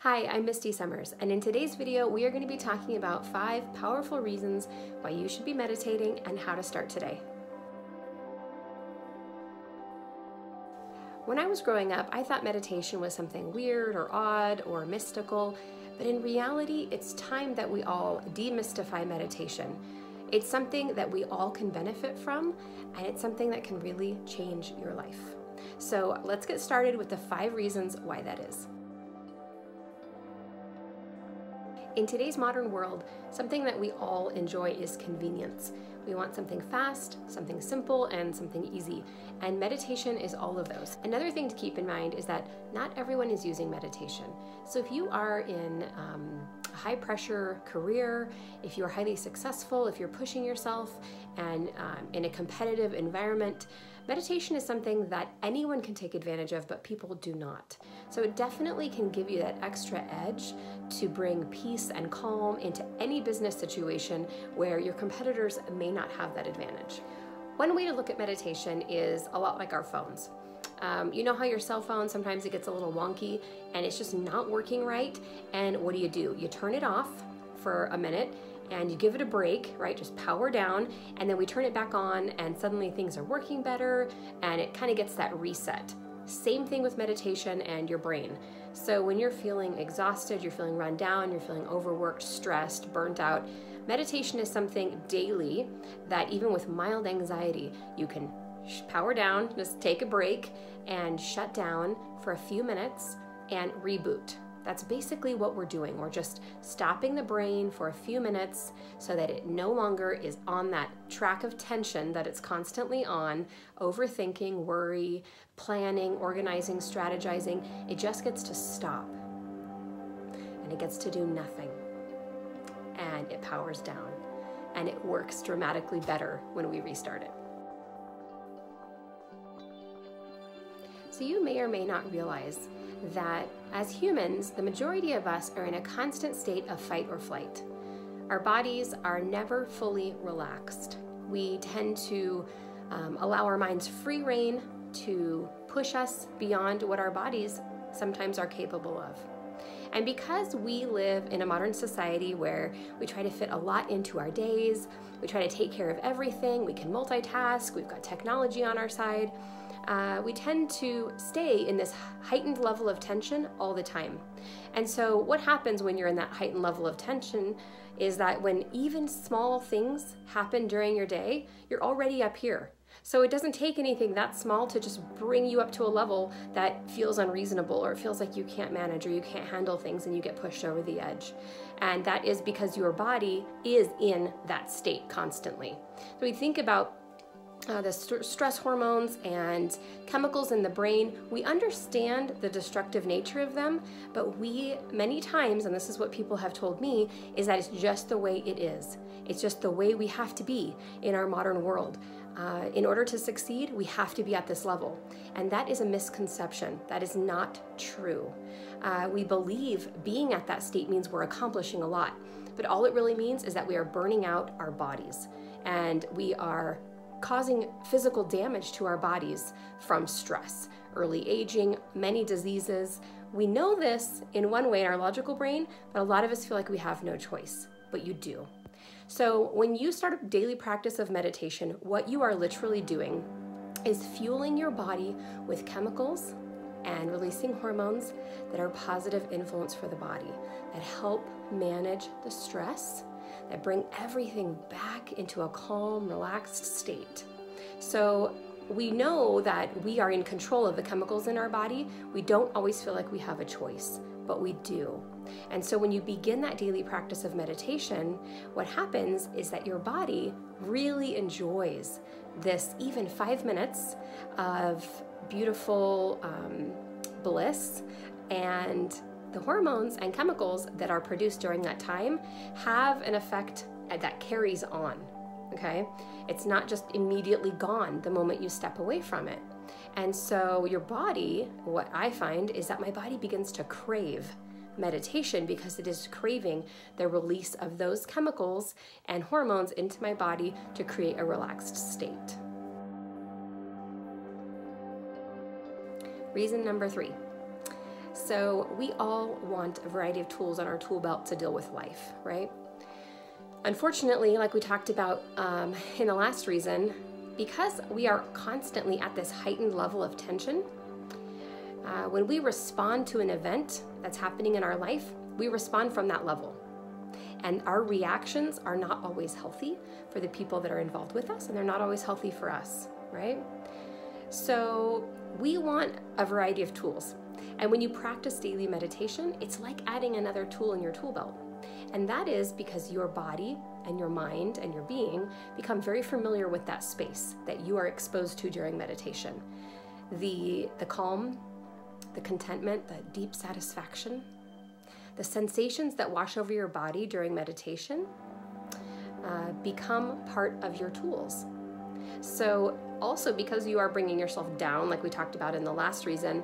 Hi, I'm Misty Summers, and in today's video, we are going to be talking about 5 powerful reasons why you should be meditating and how to start today. When I was growing up, I thought meditation was something weird or odd or mystical, but in reality, it's time that we all demystify meditation. It's something that we all can benefit from, and it's something that can really change your life. So let's get started with the 5 reasons why that is. In today's modern world, something that we all enjoy is convenience. We want something fast, something simple, and something easy. And meditation is all of those. Another thing to keep in mind is that not everyone is using meditation. So if you are in a high pressure career, if you're highly successful, if you're pushing yourself and in a competitive environment, meditation is something that anyone can take advantage of, but people do not. So it definitely can give you that extra edge to bring peace and calm into any business situation where your competitors may not have that advantage. One way to look at meditation is a lot like our phones. You know how your cell phone, sometimes it gets a little wonky and it's just not working right. And what do? You turn it off for a minute and you give it a break, right? Just power down, and then we turn it back on and suddenly things are working better and it kind of gets that reset. Same thing with meditation and your brain. So when you're feeling exhausted, you're feeling run down, you're feeling overworked, stressed, burnt out, meditation is something daily that even with mild anxiety, you can power down, just take a break and shut down for a few minutes and reboot. That's basically what we're doing. We're just stopping the brain for a few minutes so that it no longer is on that track of tension that it's constantly on, overthinking, worry, planning, organizing, strategizing. It just gets to stop and it gets to do nothing, and it powers down, and it works dramatically better when we restart it. So you may or may not realize that as humans, the majority of us are in a constant state of fight or flight. Our bodies are never fully relaxed. We tend to allow our minds free rein to push us beyond what our bodies sometimes are capable of. And because we live in a modern society where we try to fit a lot into our days, we try to take care of everything, we can multitask, we've got technology on our side, we tend to stay in this heightened level of tension all the time. And so what happens when you're in that heightened level of tension is that when even small things happen during your day, you're already up here. So it doesn't take anything that small to just bring you up to a level that feels unreasonable, or it feels like you can't manage or you can't handle things and you get pushed over the edge. And that is because your body is in that state constantly. So we think about the stress hormones and chemicals in the brain. We understand the destructive nature of them, but we many times, and this is what people have told me, is that it's just the way it is. It's just the way we have to be in our modern world. In order to succeed, we have to be at this level. And that is a misconception. That is not true. We believe being at that state means we're accomplishing a lot, but all it really means is that we are burning out our bodies and we are causing physical damage to our bodies from stress, early aging, many diseases. We know this in one way in our logical brain, but a lot of us feel like we have no choice, but you do. So when you start a daily practice of meditation, what you are literally doing is fueling your body with chemicals and releasing hormones that are positive influence for the body, that help manage the stress, that bring everything back into a calm, relaxed state. So we know that we are in control of the chemicals in our body. We don't always feel like we have a choice, but we do. And so when you begin that daily practice of meditation, what happens is that your body really enjoys this even 5 minutes of beautiful bliss, and the hormones and chemicals that are produced during that time have an effect that carries on, okay? It's not just immediately gone the moment you step away from it. And so your body, what I find is that my body begins to crave meditation because it is craving the release of those chemicals and hormones into my body to create a relaxed state. Reason number 3. So we all want a variety of tools on our tool belt to deal with life, right? Unfortunately, like we talked about in the last reason, because we are constantly at this heightened level of tension, when we respond to an event that's happening in our life, we respond from that level. And our reactions are not always healthy for the people that are involved with us, and they're not always healthy for us, right? So we want a variety of tools. And when you practice daily meditation, it's like adding another tool in your tool belt. And that is because your body and your mind and your being become very familiar with that space that you are exposed to during meditation. The calm, the contentment, the deep satisfaction, the sensations that wash over your body during meditation become part of your tools. So also because you are bringing yourself down, like we talked about in the last reason,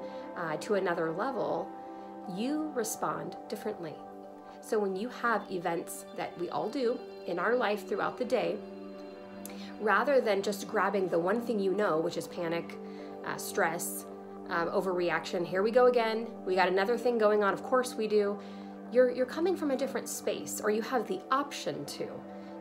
to another level, you respond differently. So when you have events that we all do in our life throughout the day, rather than just grabbing the one thing you know, which is panic, stress, overreaction, here we go again, we got another thing going on, of course we do, you're coming from a different space, or you have the option to.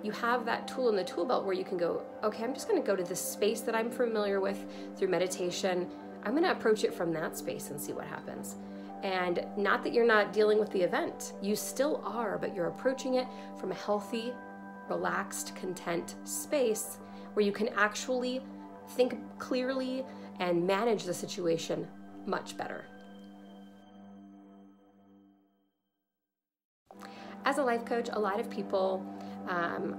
You have that tool in the tool belt where you can go, okay, I'm just going to go to this space that I'm familiar with through meditation. I'm going to approach it from that space and see what happens. And not that you're not dealing with the event. You still are, but you're approaching it from a healthy, relaxed, content space where you can actually think clearly and manage the situation much better. As a life coach, a lot of people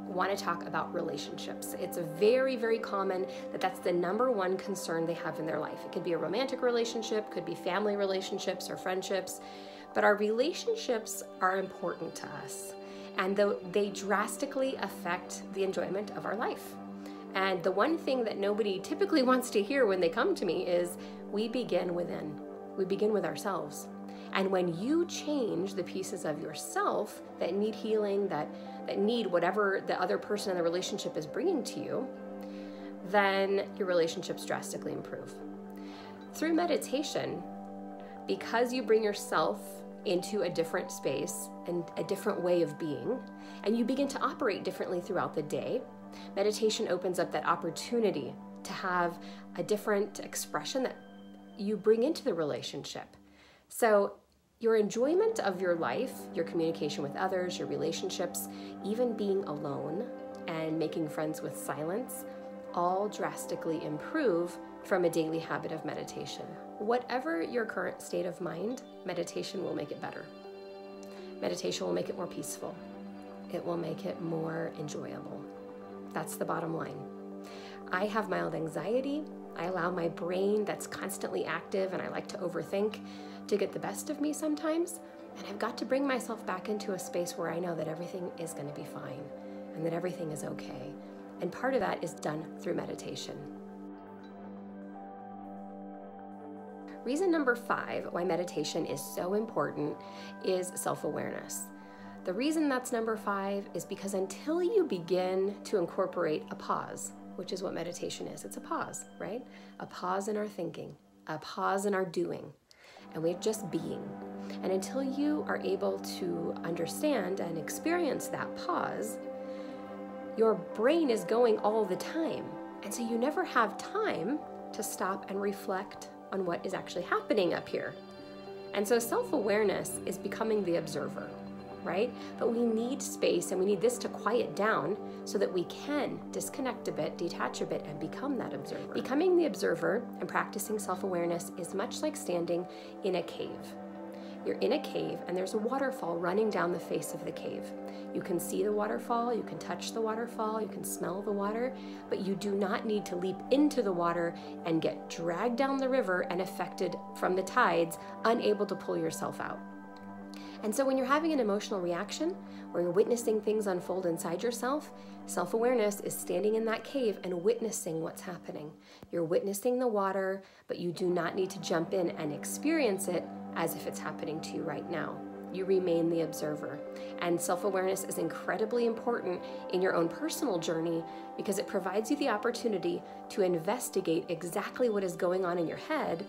want to talk about relationships. It's very, very common that that's the number one concern they have in their life. It could be a romantic relationship, could be family relationships or friendships, but our relationships are important to us, and they drastically affect the enjoyment of our life. And the one thing that nobody typically wants to hear when they come to me is we begin within. We begin with ourselves. And when you change the pieces of yourself that need healing, that need whatever the other person in the relationship is bringing to you, then your relationships drastically improve. Through meditation, because you bring yourself into a different space and a different way of being, and you begin to operate differently throughout the day, meditation opens up that opportunity to have a different expression that you bring into the relationship. So your enjoyment of your life, your communication with others, your relationships, even being alone and making friends with silence, all drastically improve from a daily habit of meditation. Whatever your current state of mind, meditation will make it better. Meditation will make it more peaceful. It will make it more enjoyable. That's the bottom line. I have mild anxiety. I allow my brain that's constantly active, and I like to overthink, to get the best of me sometimes, and I've got to bring myself back into a space where I know that everything is going to be fine and that everything is okay. And part of that is done through meditation. Reason number 5 why meditation is so important is self-awareness. The reason that's number 5 is because until you begin to incorporate a pause, which is what meditation is, it's a pause, right? A pause in our thinking, a pause in our doing, and we're just being. And until you are able to understand and experience that pause, your brain is going all the time. And so you never have time to stop and reflect on what is actually happening up here. And so self-awareness is becoming the observer, right? But we need space, and we need this to quiet down so that we can disconnect a bit, detach a bit, and become that observer. Becoming the observer and practicing self-awareness is much like standing in a cave. You're in a cave and there's a waterfall running down the face of the cave. You can see the waterfall, you can touch the waterfall, you can smell the water, but you do not need to leap into the water and get dragged down the river and affected from the tides, unable to pull yourself out. And so when you're having an emotional reaction, or you're witnessing things unfold inside yourself, self-awareness is standing in that cave and witnessing what's happening. You're witnessing the water, but you do not need to jump in and experience it as if it's happening to you right now. You remain the observer. And self-awareness is incredibly important in your own personal journey because it provides you the opportunity to investigate exactly what is going on in your head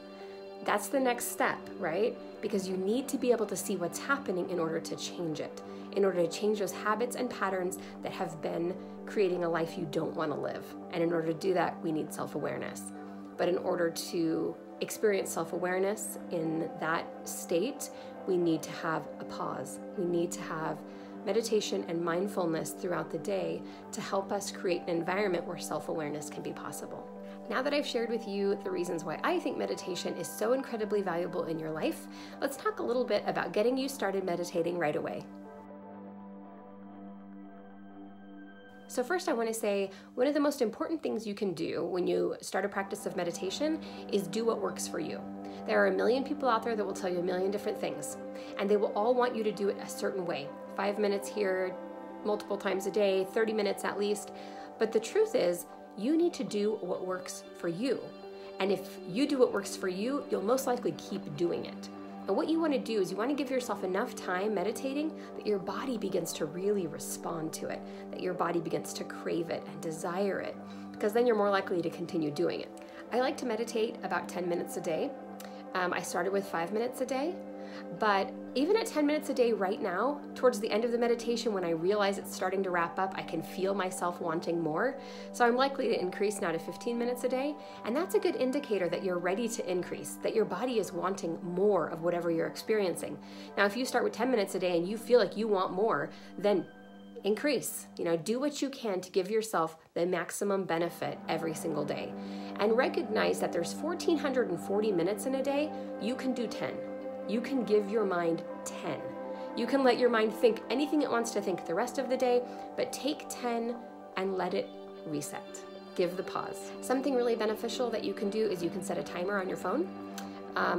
That's the next step, right? Because you need to be able to see what's happening in order to change it, in order to change those habits and patterns that have been creating a life you don't want to live. And in order to do that, we need self-awareness. But in order to experience self-awareness in that state, we need to have a pause. We need to have meditation and mindfulness throughout the day to help us create an environment where self-awareness can be possible. Now that I've shared with you the reasons why I think meditation is so incredibly valuable in your life, let's talk a little bit about getting you started meditating right away. So first I want to say one of the most important things you can do when you start a practice of meditation is do what works for you. There are a million people out there that will tell you a million different things, and they will all want you to do it a certain way. 5 minutes here, multiple times a day, 30 minutes at least. But the truth is, you need to do what works for you. And if you do what works for you, you'll most likely keep doing it. And what you want to do is you want to give yourself enough time meditating that your body begins to really respond to it, that your body begins to crave it and desire it, because then you're more likely to continue doing it. I like to meditate about 10 minutes a day. I started with 5 minutes a day, but even at 10 minutes a day right now, towards the end of the meditation, when I realize it's starting to wrap up, I can feel myself wanting more. So I'm likely to increase now to 15 minutes a day. And that's a good indicator that you're ready to increase, that your body is wanting more of whatever you're experiencing. Now, if you start with 10 minutes a day and you feel like you want more, then increase. Do what you can to give yourself the maximum benefit every single day. And recognize that there's 1,440 minutes in a day. You can do 10. You can give your mind 10. You can let your mind think anything it wants to think the rest of the day, but take 10 and let it reset. Give the pause. Something really beneficial that you can do is you can set a timer on your phone,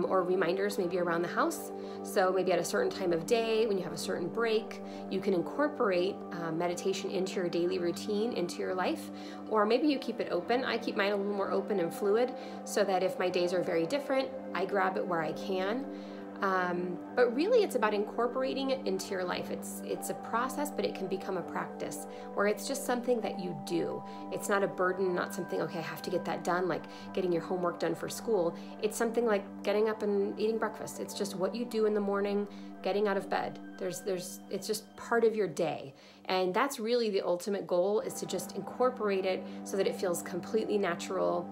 or reminders maybe around the house. So maybe at a certain time of day, when you have a certain break, you can incorporate meditation into your daily routine, into your life, or maybe you keep it open. I keep mine a little more open and fluid so that if my days are very different, I grab it where I can. But really it's about incorporating it into your life. It's a process, but it can become a practice where it's just something that you do. It's not a burden, not something, okay, I have to get that done, like getting your homework done for school. It's something like getting up and eating breakfast. It's just what you do in the morning, getting out of bed. It's just part of your day. And that's really the ultimate goal, is to just incorporate it so that it feels completely natural.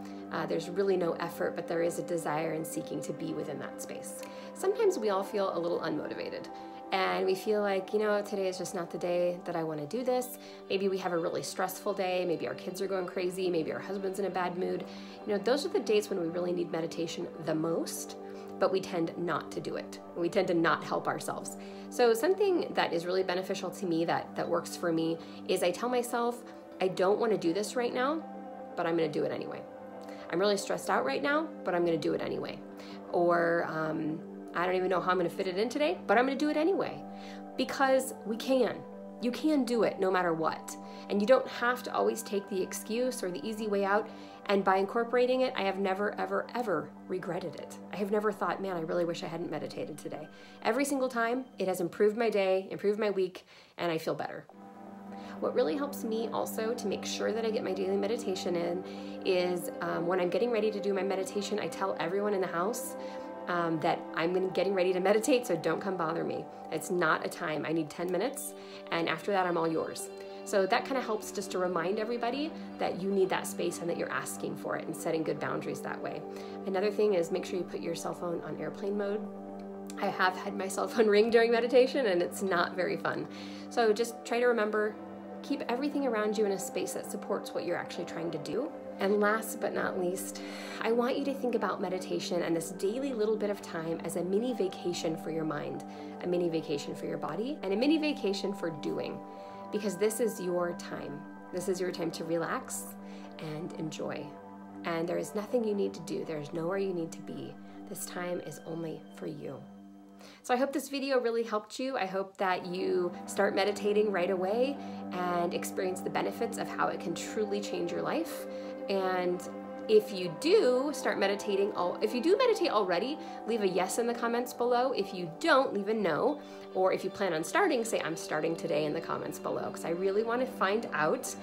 There's really no effort, but there is a desire and seeking to be within that space. Sometimes we all feel a little unmotivated and we feel like, today is just not the day that I want to do this. Maybe we have a really stressful day. Maybe our kids are going crazy. Maybe our husband's in a bad mood. Those are the days when we really need meditation the most, but we tend not to do it. We tend to not help ourselves. So something that is really beneficial to me that works for me is I tell myself, I don't want to do this right now, but I'm going to do it anyway. I'm really stressed out right now, but I'm going to do it anyway. Or I don't even know how I'm going to fit it in today, but I'm going to do it anyway. Because we can. You can do it no matter what. And you don't have to always take the excuse or the easy way out. And by incorporating it, I have never, ever, ever regretted it. I have never thought, man, I really wish I hadn't meditated today. Every single time, it has improved my day, improved my week, and I feel better. What really helps me also to make sure that I get my daily meditation in is when I'm getting ready to do my meditation, I tell everyone in the house that I'm getting ready to meditate, so don't come bother me. It's not a time. I need 10 minutes, and after that, I'm all yours. So that kind of helps just to remind everybody that you need that space and that you're asking for it and setting good boundaries that way. Another thing is make sure you put your cell phone on airplane mode. I have had my cell phone ring during meditation, and it's not very fun. So just try to remember, keep everything around you in a space that supports what you're actually trying to do. And last but not least, I want you to think about meditation and this daily little bit of time as a mini vacation for your mind, a mini vacation for your body, and a mini vacation for doing, because this is your time. This is your time to relax and enjoy. And there is nothing you need to do. There's nowhere you need to be. This time is only for you. So I hope this video really helped you. I hope that you start meditating right away and experience the benefits of how it can truly change your life. And If you do start meditating, if you do meditate already, leave a yes in the comments below. If you don't, leave a no. Or if you plan on starting, say I'm starting today in the comments below, because I really want to find out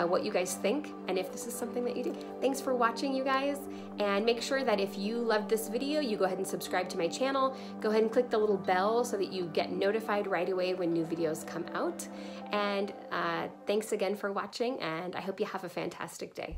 what you guys think and if this is something that you do. Thanks for watching, you guys, and make sure that if you loved this video, you go ahead and subscribe to my channel. Go ahead and click the little bell so that you get notified right away when new videos come out. And thanks again for watching, and I hope you have a fantastic day.